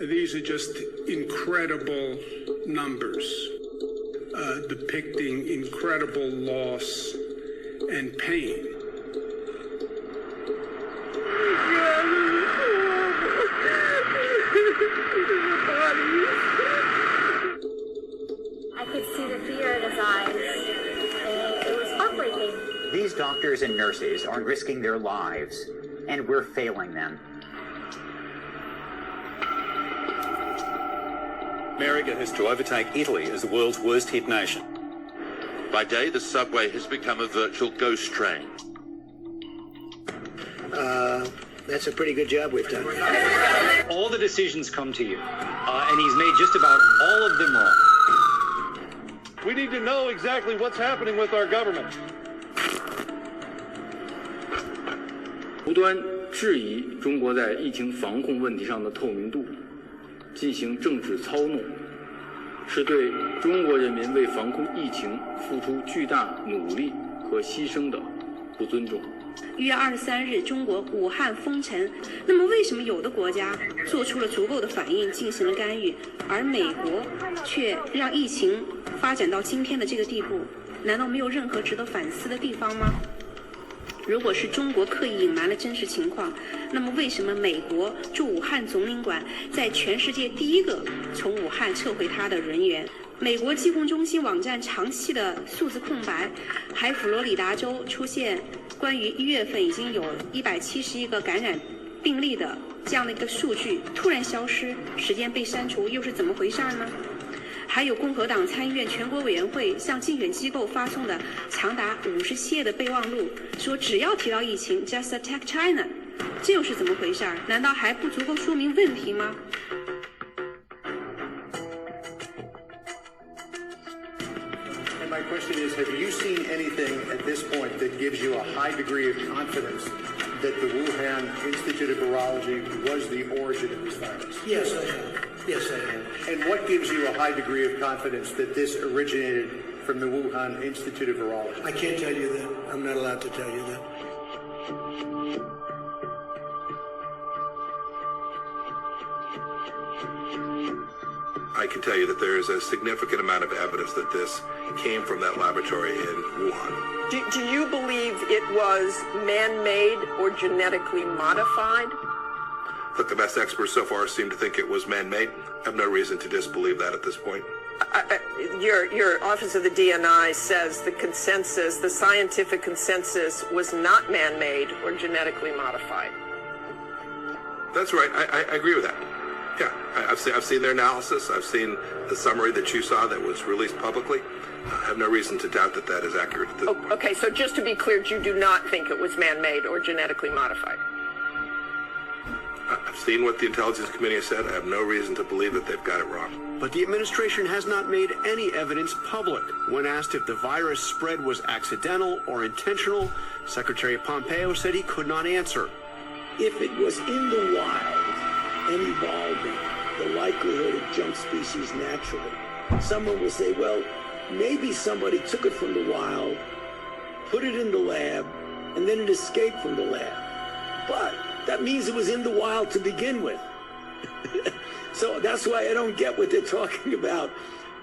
These are just incredible numbers, depicting incredible loss and pain. I could see the fear in his eyes, and it was heartbreaking. These doctors and nurses are risking their lives, and we're failing them. America has to overtake Italy as the world's worst hit nation. By day, the subway has become a virtual ghost train. That's a pretty good job we've done. All the decisions come to you, and he's made just about all of them wrong. We need to know exactly what's happening with our government. 不断质疑中国在疫情防控问题上的透明度，进行政治操弄，是对中国人民为防控疫情付出巨大努力和牺牲的不尊重。1月23日，中国武汉封城。那么，为什么有的国家做出了足够的反应，进行了干预，而美国却让疫情发展到今天的这个地步？难道没有任何值得反思的地方吗？如果是中国刻意隐瞒了真实情况，那么为什么美国驻武汉总领馆在全世界第一个从武汉撤回他的人员？美国疾控中心网站长期的数字空白，还佛罗里达州出现关于1月份已经有171个感染病例的这样的一个数据突然消失，时间被删除，又是怎么回事呢？还有共和党参议院全国委员会向竞选机构发送的长达57页的备忘录，说只要提到疫情 ，just attack China， 这又是怎么回事？难道还不足够说明问题吗？ My question is, have you seen anything at this point that gives you a high degree of confidence that the Wuhan Institute of Virology was the origin of this virus? Yes, I have. Yes, I have. And what gives you a high degree of confidence that this originated from the Wuhan Institute of Virology? I can't tell you that. I'm not allowed to tell you that. I can tell you that there is a significant amount of evidence that this came from that laboratory in Wuhan. Do you believe it was man-made or genetically modified? Look, the best experts so far seem to think it was man-made. I have no reason to disbelieve that at this point. Your Office of the DNI says the consensus, the scientific consensus, was not man-made or genetically modified. That's right. I agree with that. Yeah, I've seen their analysis. I've seen the summary that you saw that was released publicly. I have no reason to doubt that that is accurate at this point. Okay, so just to be clear, you do not think it was man-made or genetically modified? I've seen what the intelligence committee has said. I have no reason to believe that they've got it wrong. But the administration has not made any evidence public. When asked if the virus spread was accidental or intentional, Secretary Pompeo said he could not answer. If it was in the wild and evolving, the likelihood it jumped species naturally, someone will say, well, maybe somebody took it from the wild, put it in the lab, and then it escaped from the lab. But that means it was in the wild to begin with. So that's why I don't get what they're talking about.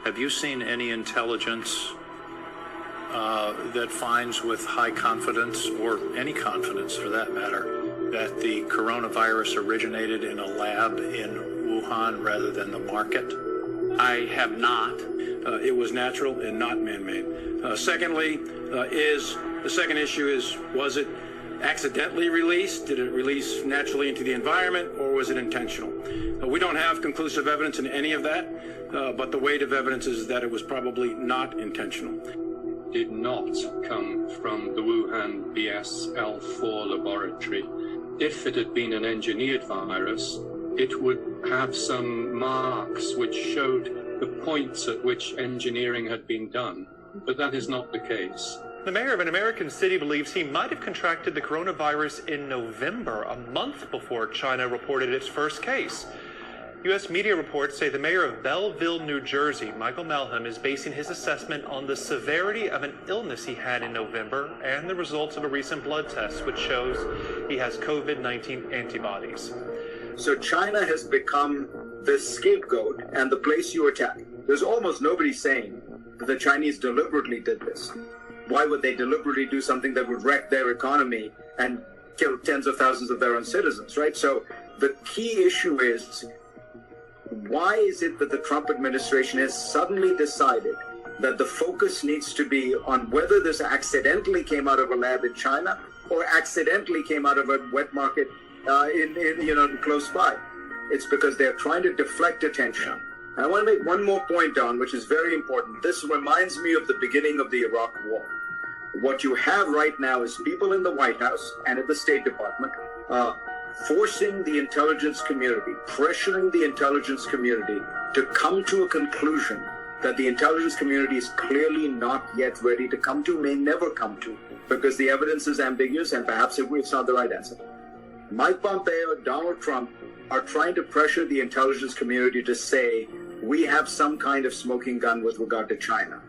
Have you seen any intelligence that finds with high confidence, or any confidence for that matter, that the coronavirus originated in a lab in Wuhan rather than the market? I have not. It was natural and not man-made. Secondly, the second issue is, was it accidentally released? Did it release naturally into the environment, or was it intentional? We don't have conclusive evidence in any of that, but the weight of evidence is that it was probably not intentional. Did not come from the Wuhan BSL-4 laboratory. If it had been an engineered virus, it would have some marks which showed the points at which engineering had been done, but that is not the case. The mayor of an American city believes he might have contracted the coronavirus in November, a month before China reported its first case. U.S. media reports say the mayor of Belleville, New Jersey, Michael Melham, is basing his assessment on the severity of an illness he had in November and the results of a recent blood test, which shows he has COVID-19 antibodies. So China has become the scapegoat and the place you attack. There's almost nobody saying that the Chinese deliberately did this. Why would they deliberately do something that would wreck their economy and kill tens of thousands of their own citizens, right? So the key issue is, why is it that the Trump administration has suddenly decided that the focus needs to be on whether this accidentally came out of a lab in China or accidentally came out of a wet market close by? It's because they're trying to deflect attention. And I want to make one more point, Don, which is very important. This reminds me of the beginning of the Iraq War. What you have right now is people in the White House and at the State Department forcing the intelligence community, pressuring the intelligence community to come to a conclusion that the intelligence community is clearly not yet ready to come to, may never come to, because the evidence is ambiguous and perhaps it's not the right answer. Mike Pompeo, Donald Trump are trying to pressure the intelligence community to say, we have some kind of smoking gun with regard to China.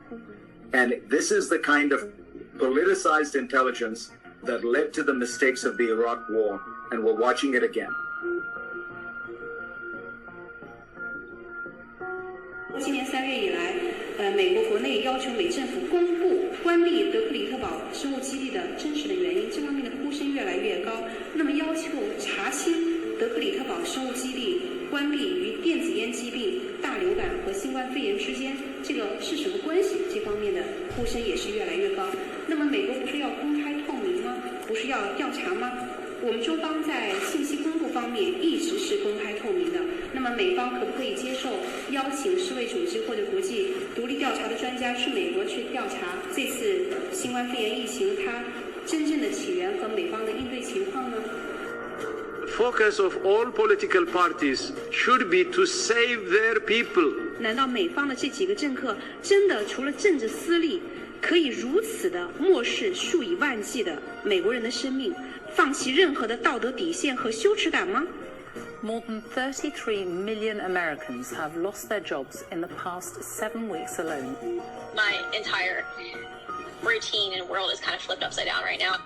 And this is the kind of politicized intelligence that led to the mistakes of the Iraq War, and we're watching it again. 今年3月以来，美国国内要求美政府公布关闭德克里特堡生物基地的真实的原因，这方面的呼声越来越高。那么要求查清德克里特堡生物基地关闭与电子烟疾病、大流感和新冠肺炎之间这个是什么关系？这方面的呼声也是越来越高。那么美国不是要公开透明吗？不是要调查吗？我们中方在信息公布方面一直是公开透明的。那么美方可不可以接受邀请世卫组织或者国际独立调查的专家去美国去调查这次新冠肺炎疫情它真正的起源和美方的应对情况呢？ Focus of all political parties should be to save their people. 难道美方的这几个政客真的除了政治私利，可以如此的漠视数以万计的美国人的生命，放弃任何的道德底线和羞耻感吗？ More than 33 million Americans have lost their jobs in the past 7 weeks alone. My entire routine and world is kind of flipped upside down right now.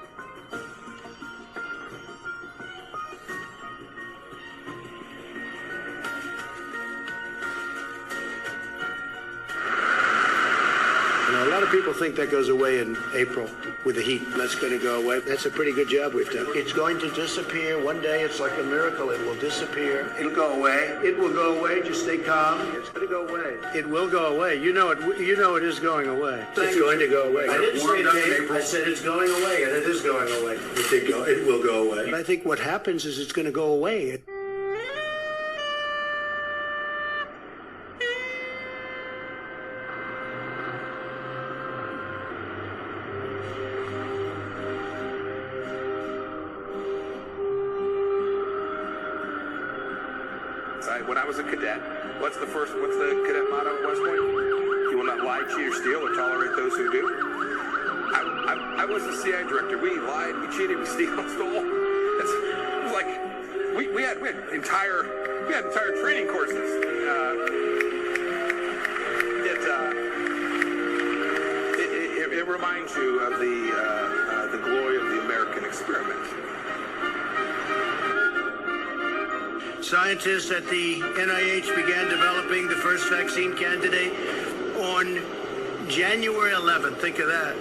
A lot of people think that goes away in April with the heat. That's going to go away. That's a pretty good job we've done. It's going to disappear. One day it's like a miracle. It will disappear. It'll go away. It will go away. Just stay calm. It's going to go away. It will go away. You know it is going away. It's going to go away. I didn't say it. I said it's going away, and it is going away. It will go away. I think what happens is it's going to go away. When I was a cadet, what's the cadet motto at West Point? You will not lie, cheat, or steal, or tolerate those who do. I was the CIA director. We lied, we cheated, we stole. It was like we had entire training courses. It reminds you of the glory of the American experiment. Scientists at the NIH began developing the first vaccine candidate on January 11th. Think of that.